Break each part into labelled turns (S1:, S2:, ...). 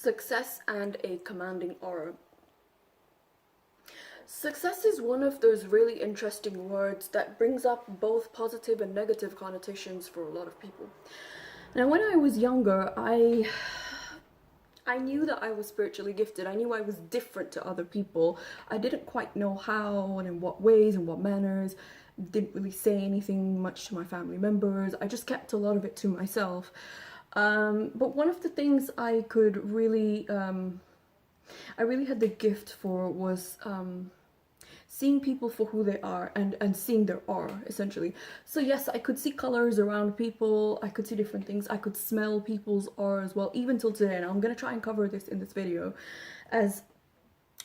S1: Success and a commanding aura. Success is one of those really interesting words that brings up both positive and negative connotations for a lot of people. Now, when I was younger, I knew that I was spiritually gifted. I knew I was different to other people. I didn't quite know how and in what ways and what manners. Didn't really say anything much to my family members. I just kept a lot of it to myself. But one of the things I really had the gift for was seeing people for who they are and seeing their aura, essentially. So yes, I could see colors around people, I could see different things, I could smell people's aura as well, even till today. And I'm gonna try and cover this in this video as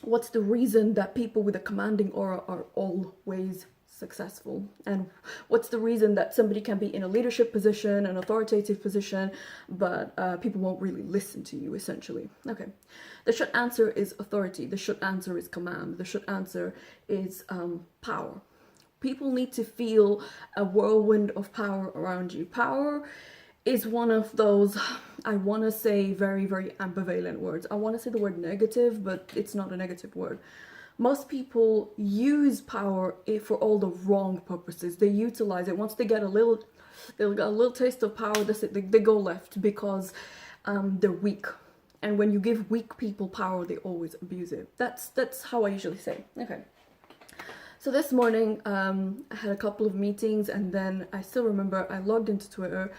S1: what's the reason that people with a commanding aura are always successful, and what's the reason that somebody can be in a leadership position, an authoritative position, but people won't really listen to you, essentially. Okay, the short answer is authority. The short answer is command. The short answer is power. People need to feel a whirlwind of power around you. Power is one of those, I want to say, very, very ambivalent words. I want to say the word negative, but it's not a negative word. Most people use power for all the wrong purposes. They utilize it. Once they get a little taste of power, that's it. They go left because they're weak. And when you give weak people power, they always abuse it. That's how I usually say. Okay. So this morning, I had a couple of meetings, and then I still remember I logged into Twitter.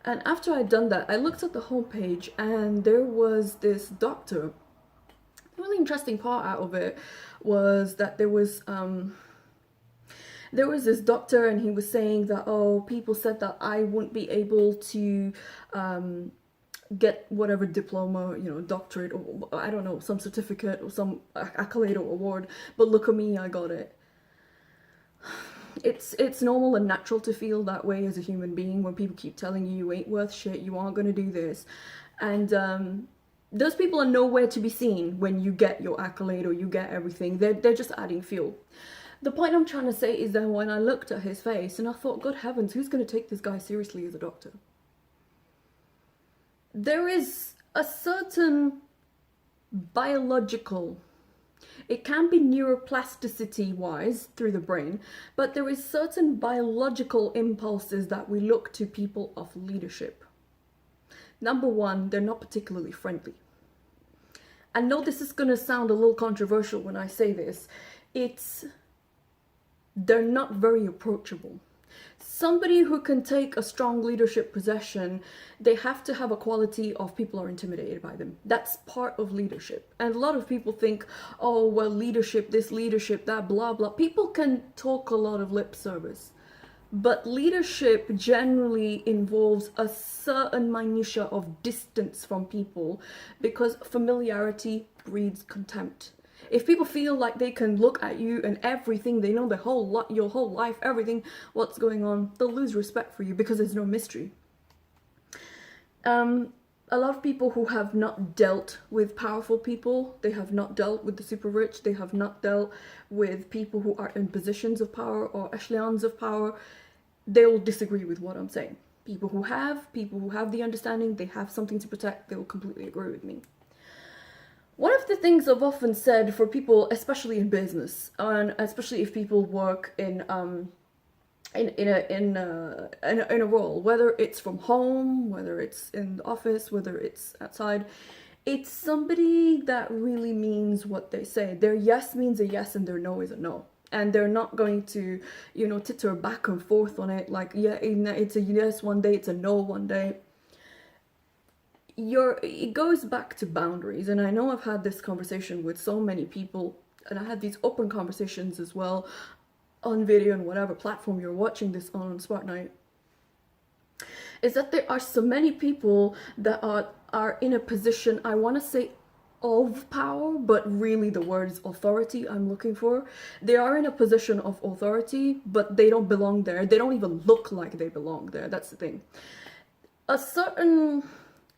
S1: And after I'd done that, I looked at the homepage, and there was this doctor. The really interesting part out of it was that there was this doctor, and he was saying that, oh, people said that I wouldn't be able to get whatever diploma, doctorate, or I don't know, some certificate or some accolade or award, but look at me, I got it. It's normal and natural to feel that way as a human being when people keep telling you ain't worth shit, you aren't gonna do this, and those people are nowhere to be seen when you get your accolade or you get everything. They're just adding fuel. The point I'm trying to say is that when I looked at his face and I thought, God heavens, who's going to take this guy seriously as a doctor? There is a certain biological, it can be neuroplasticity-wise through the brain, but there is certain biological impulses that we look to people of leadership. Number one, they're not particularly friendly. I know this is going to sound a little controversial when I say this. They're not very approachable. Somebody who can take a strong leadership position, they have to have a quality of people are intimidated by them. That's part of leadership. And a lot of people think, oh, well, leadership, this leadership, that, blah, blah. People can talk a lot of lip service. But leadership generally involves a certain minutia of distance from people because familiarity breeds contempt. If people feel like they can look at you and everything, they know your whole life, everything, what's going on, they'll lose respect for you because there's no mystery. A lot of people who have not dealt with powerful people, they have not dealt with the super rich, they have not dealt with people who are in positions of power or echelons of power, they will disagree with what I'm saying. People who have the understanding, they have something to protect, they will completely agree with me. One of the things I've often said for people, especially in business, and especially if people work in a role, whether it's from home, whether it's in the office, whether it's outside, it's somebody that really means what they say. Their yes means a yes and their no is a no. And they're not going to, titter back and forth on it like, yeah, it's a yes one day, it's a no one day. It goes back to boundaries. And I know I've had this conversation with so many people, and I had these open conversations as well on video and whatever platform you're watching this on Spartanite, is that there are so many people that are in a position, I want to say, of power, but really the word is authority I'm looking for. They are in a position of authority, but they don't belong there. They don't even look like they belong there. That's the thing.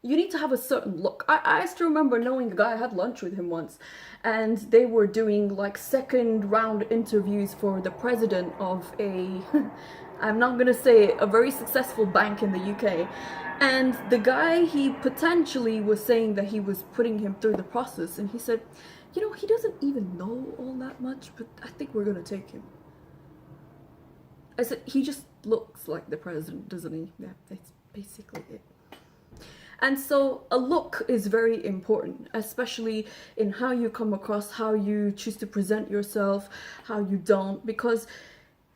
S1: You need to have a certain look. I still remember knowing a guy, I had lunch with him once, and they were doing like second round interviews for the president of a, I'm not gonna say, a very successful bank in the UK. And the guy, he potentially was saying that he was putting him through the process, and he said, you know, he doesn't even know all that much, but I think we're gonna take him. I said, he just looks like the president, doesn't he? Yeah, that's basically it. And so a look is very important, especially in how you come across, how you choose to present yourself, how you don't, because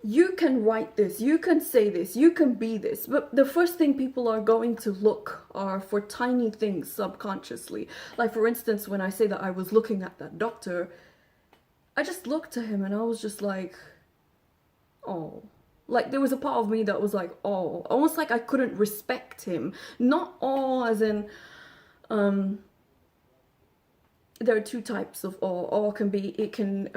S1: you can write this, you can say this, you can be this, but the first thing people are going to look are for tiny things subconsciously. Like, for instance, when I say that I was looking at that doctor, I just looked at him and I was just like, oh. Like, there was a part of me that was like, oh, almost like I couldn't respect him. Not all as in, there are two types of awe. Awe can be, it can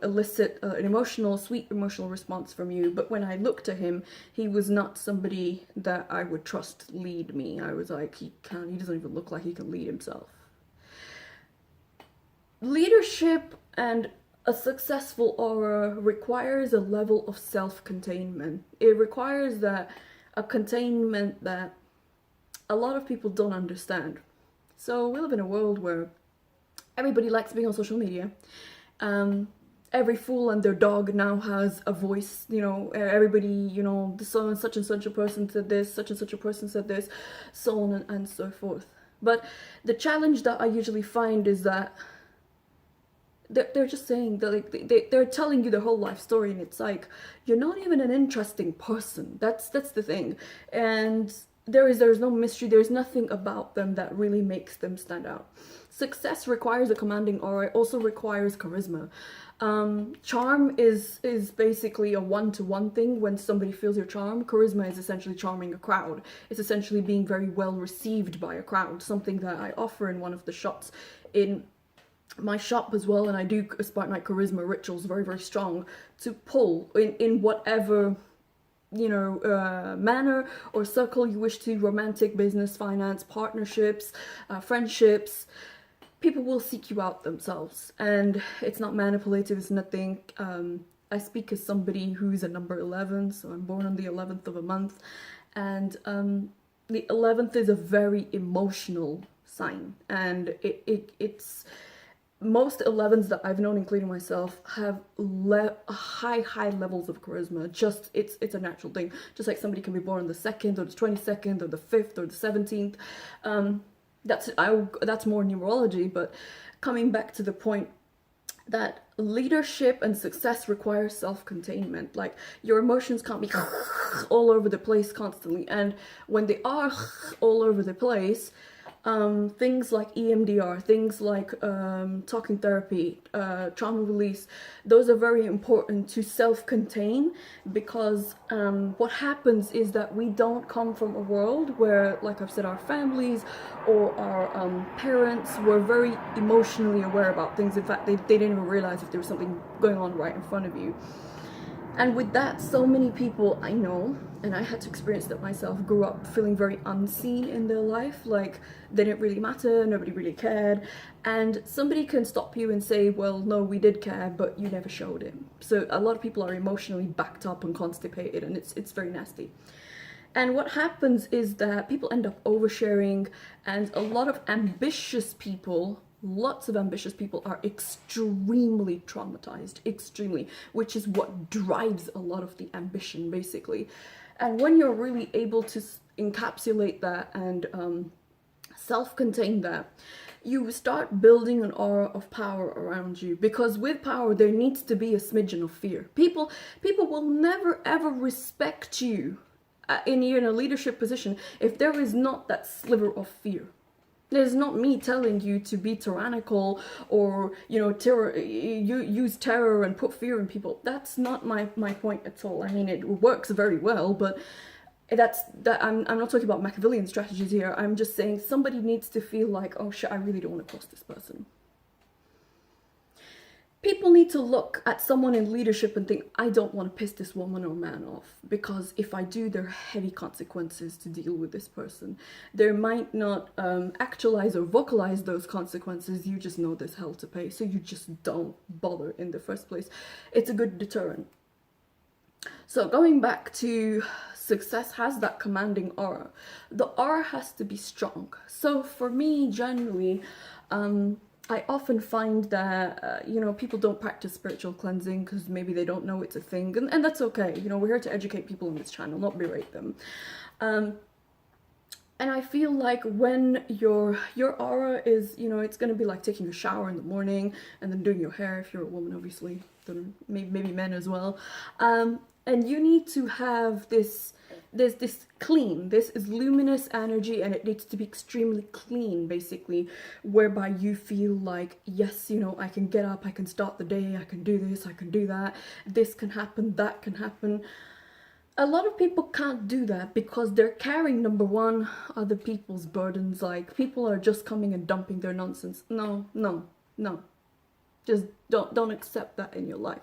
S1: elicit an emotional, sweet emotional response from you. But when I looked at him, he was not somebody that I would trust lead me. I was like, he doesn't even look like he can lead himself. Leadership and a successful aura requires a level of self-containment. It requires that a containment that a lot of people don't understand. So we live in a world where everybody likes being on social media. Every fool and their dog now has a voice, you know, everybody, you know, such and such a person said this, such and such a person said this, so on and so forth. But the challenge that I usually find is that they're just saying that, like, they're telling you their whole life story, and it's like, you're not even an interesting person. That's the thing. And there's no mystery, there's nothing about them that really makes them stand out. Success requires a commanding aura, it also requires charisma. Charm is basically a one-to-one thing. When somebody feels your charm, charisma is essentially charming a crowd. It's essentially being very well received by a crowd, something that I offer in one of the shots in my shop as well, and I do Spartanite charisma rituals very, very strong to pull in whatever, you know, manner or circle you wish to, romantic, business, finance, partnerships, friendships. People will seek you out themselves, and it's not manipulative, it's nothing. I speak as somebody who's a number 11, so I'm born on the 11th of a month, and the 11th is a very emotional sign, and it's most 11s that I've known, including myself, have high levels of charisma. Just it's a natural thing. Just like somebody can be born on the 2nd or the 22nd or the 5th or the 17th. That's more numerology. But coming back to the point that leadership and success require self-containment. Like, your emotions can't be all over the place constantly, and when they are all over the place, things like EMDR, things like talking therapy, trauma release, those are very important to self-contain, because what happens is that we don't come from a world where, like I've said, our families or our parents were very emotionally aware about things. In fact, they didn't even realize if there was something going on right in front of you. And with that, so many people I know, and I had to experience that myself, grew up feeling very unseen in their life, like they didn't really matter, nobody really cared. And somebody can stop you and say, well, no, we did care, but you never showed it. So a lot of people are emotionally backed up and constipated, and it's very nasty. And what happens is that people end up oversharing, and a lot of ambitious people, lots of ambitious people, are extremely traumatized, extremely, which is what drives a lot of the ambition, basically. And when you're really able to encapsulate that and self-contain that, you start building an aura of power around you, because with power there needs to be a smidgen of fear. People will never ever respect you in a leadership position if there is not that sliver of fear. There's not me telling you to be tyrannical or, you know, use terror and put fear in people. That's not my point at all. I mean, it works very well, but I'm not talking about Machiavellian strategies here. I'm just saying somebody needs to feel like, oh shit, I really don't want to cross this person. People need to look at someone in leadership and think, I don't want to piss this woman or man off, because if I do, there are heavy consequences to deal with this person. They might not actualize or vocalize those consequences, you just know there's hell to pay, so you just don't bother in the first place. It's a good deterrent. So going back to success has that commanding aura. The aura has to be strong. So for me, generally, I often find that, people don't practice spiritual cleansing because maybe they don't know it's a thing. And that's okay. We're here to educate people on this channel, not berate them. And I feel like when your aura is, it's going to be like taking a shower in the morning and then doing your hair, if you're a woman, obviously, maybe men as well. And you need to have this clean, this is luminous energy, and it needs to be extremely clean, basically, whereby you feel like, yes, I can get up, I can start the day, I can do this, I can do that, this can happen, that can happen. A lot of people can't do that because they're carrying, number one, other people's burdens. Like, people are just coming and dumping their nonsense. No. Just don't accept that in your life.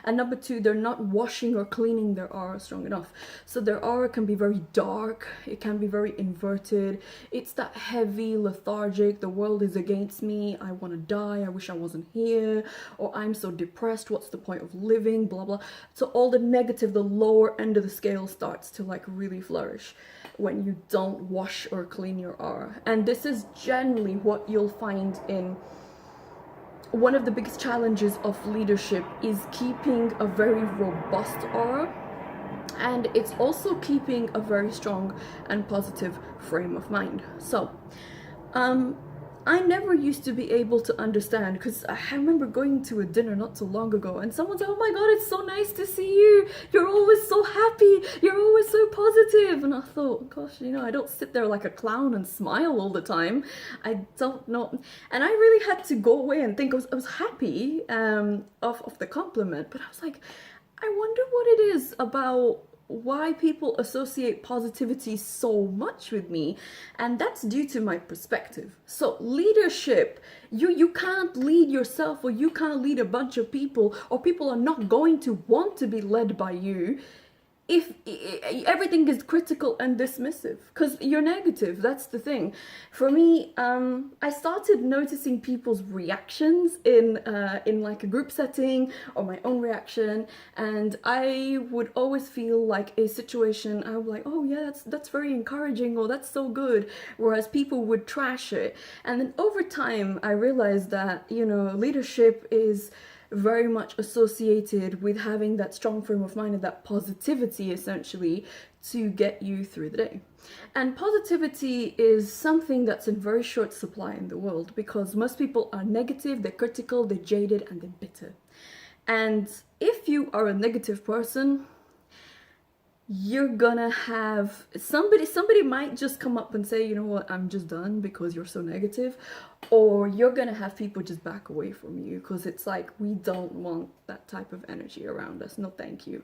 S1: And number two, they're not washing or cleaning their aura strong enough. So their aura can be very dark, it can be very inverted. It's that heavy, lethargic, the world is against me, I want to die, I wish I wasn't here, or I'm so depressed, what's the point of living, blah blah. So all the negative, the lower end of the scale starts to like really flourish when you don't wash or clean your aura. And this is generally what you'll find in one of the biggest challenges of leadership is keeping a very robust aura, and it's also keeping a very strong and positive frame of mind. So I never used to be able to understand, because I remember going to a dinner not so long ago and someone said, oh my god, it's so nice to see you, you're always so happy, you're always so positive. And I thought, gosh, I don't sit there like a clown and smile all the time. I don't know. And I really had to go away and think. I was happy of the compliment, but I was like, I wonder what it is about why people associate positivity so much with me, and that's due to my perspective. So leadership, you can't lead yourself, or you can't lead a bunch of people, or people are not going to want to be led by you if everything is critical and dismissive, because you're negative. That's the thing. For me, I started noticing people's reactions in like a group setting or my own reaction, and I would always feel like a situation, I would be like, oh yeah, that's very encouraging, or that's so good, whereas people would trash it. And then over time I realized that leadership is very much associated with having that strong frame of mind and that positivity, essentially, to get you through the day. And positivity is something that's in very short supply in the world, because most people are negative, they're critical, they're jaded, and they're bitter. And if you are a negative person, you're gonna have somebody might just come up and say, you know what, I'm just done because you're so negative, or you're gonna have people just back away from you because it's like, we don't want that type of energy around us. No thank you.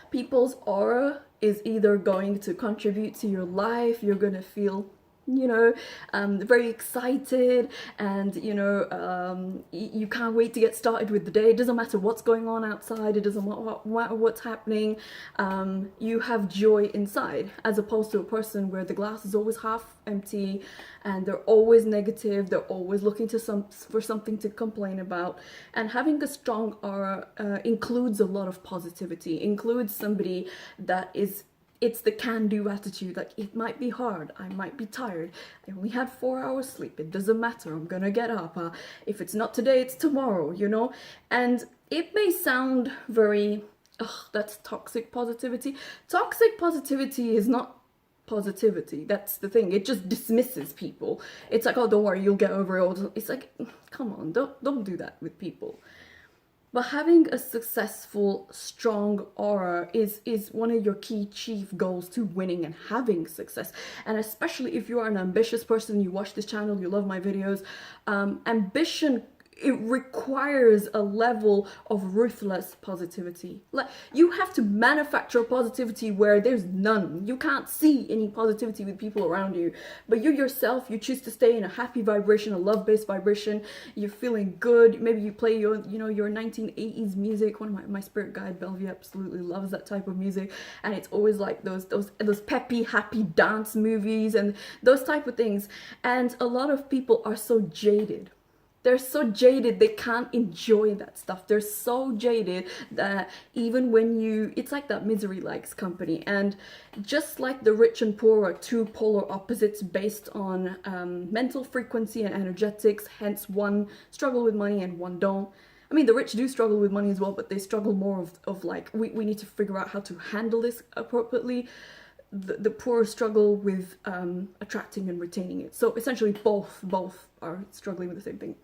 S1: People's aura is either going to contribute to your life, you're gonna feel very excited, and you can't wait to get started with the day. It doesn't matter what's going on outside, it doesn't matter what's happening. You have joy inside, as opposed to a person where the glass is always half empty and they're always negative, they're always looking for something to complain about. And having a strong aura includes a lot of positivity, includes somebody that it's the can-do attitude. Like, it might be hard, I might be tired, I only had 4 hours sleep, it doesn't matter, I'm gonna get up, if it's not today, it's tomorrow, And it may sound very, that's toxic positivity. Toxic positivity is not positivity, that's the thing. It just dismisses people. It's like, oh, don't worry, you'll get over it. It's like, come on, don't do that with people. But having a successful, strong aura is one of your key chief goals to winning and having success. And especially if you are an ambitious person, you watch this channel, you love my videos, ambition, it requires a level of ruthless positivity. Like, you have to manufacture positivity where there's none. You can't see any positivity with people around you, but you yourself, you choose to stay in a happy vibration, a love-based vibration. You're feeling good. Maybe you play your 1980s music. One of my spirit guide, Bellevue, absolutely loves that type of music, and it's always like those peppy, happy dance movies and those type of things. And a lot of people are so jaded. they're so jaded, they can't enjoy that stuff. They're so jaded that even when you, it's like that misery likes company. And just like the rich and poor are two polar opposites based on mental frequency and energetics, hence one struggle with money and one don't. I mean, the rich do struggle with money as well, but they struggle more of like, we need to figure out how to handle this appropriately. The poor struggle with attracting and retaining it. So essentially both are struggling with the same thing.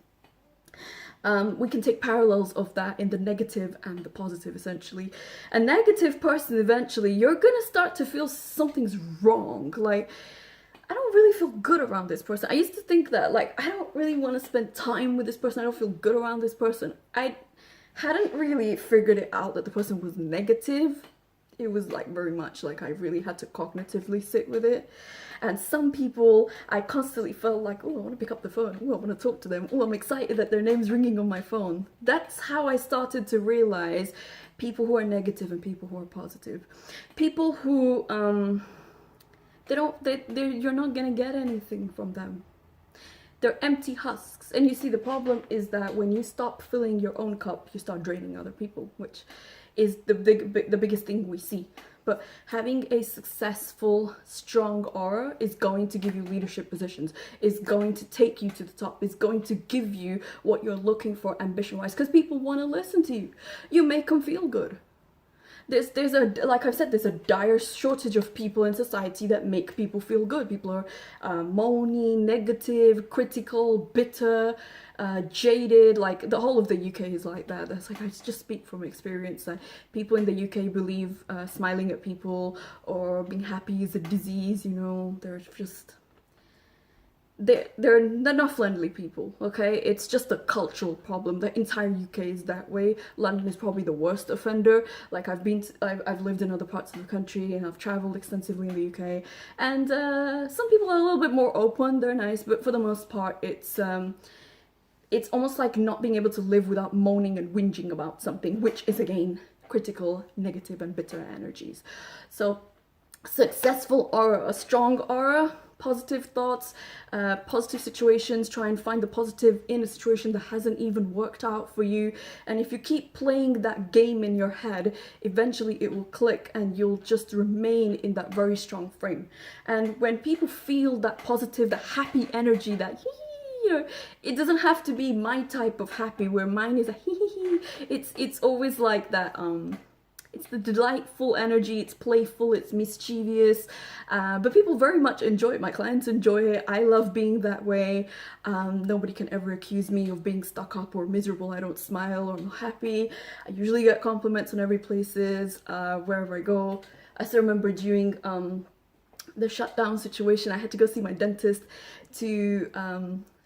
S1: We can take parallels of that in the negative and the positive, essentially. A negative person, eventually, you're gonna start to feel something's wrong. Like, I don't really feel good around this person. I used to think that, like, I don't really want to spend time with this person. I don't feel good around this person. I hadn't really figured it out that the person was negative. It was like very much like I really had to cognitively sit with it. And some people, I constantly felt like, oh, I want to pick up the phone. Oh, I want to talk to them. Oh, I'm excited that their name's ringing on my phone. That's how I started to realize people who are negative and people who are positive. People who, you're not gonna get anything from them. They're empty husks. And you see, the problem is that when you stop filling your own cup, you start draining other people, which is the biggest thing we see. But having a successful, strong aura is going to give you leadership positions, is going to take you to the top, is going to give you what you're looking for ambition-wise, because people want to listen to you. You make them feel good. There's a, like I've said, there's a dire shortage of people in society that make people feel good. People are moany, negative, critical, bitter, jaded. Like the whole of the UK is like that. That's like, I just speak from experience that people in the UK believe smiling at people or being happy is a disease. You know, they're just, they're not friendly people, okay? It's just a cultural problem. The entire UK is that way. London is probably the worst offender. Like I've lived in other parts of the country and I've traveled extensively in the UK, and some people are a little bit more open, they're nice, but for the most part it's almost like not being able to live without moaning and whinging about something, which is again critical, negative and bitter energies. So successful aura, a strong aura, positive thoughts, positive situations. Try and find the positive in a situation that hasn't even worked out for you. And if you keep playing that game in your head, eventually it will click and you'll just remain in that very strong frame. And when people feel that positive, that happy energy, that you know, it doesn't have to be my type of happy, where mine is a hee hee hee. It's always like that. It's the delightful energy, it's playful, it's mischievous, but people very much enjoy it. My clients enjoy it. I love being that way. Nobody can ever accuse me of being stuck up or miserable. I don't smile or I'm not happy. I usually get compliments on every places, wherever I go. I still remember during the shutdown situation, I had to go see my dentist to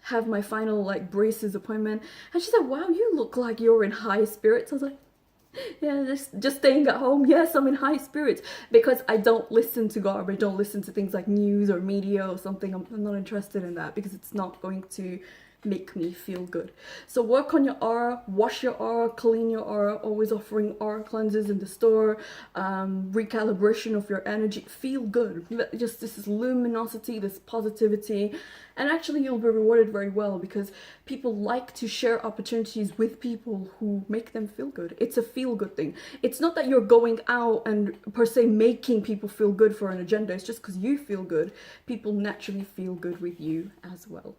S1: have my final like braces appointment, and she said, wow, you look like you're in high spirits. I was like, yeah, just staying at home. Yes, I'm in high spirits because I don't listen to garbage. I don't listen to things like news or media or something. I'm not interested in that because it's not going to make me feel good. So work on your aura, wash your aura, clean your aura, always offering aura cleanses in the store, recalibration of your energy. Feel good, just this luminosity, this positivity, and actually you'll be rewarded very well because people like to share opportunities with people who make them feel good. It's a feel good thing. It's not that you're going out and per se making people feel good for an agenda. It's just because you feel good, people naturally feel good with you as well.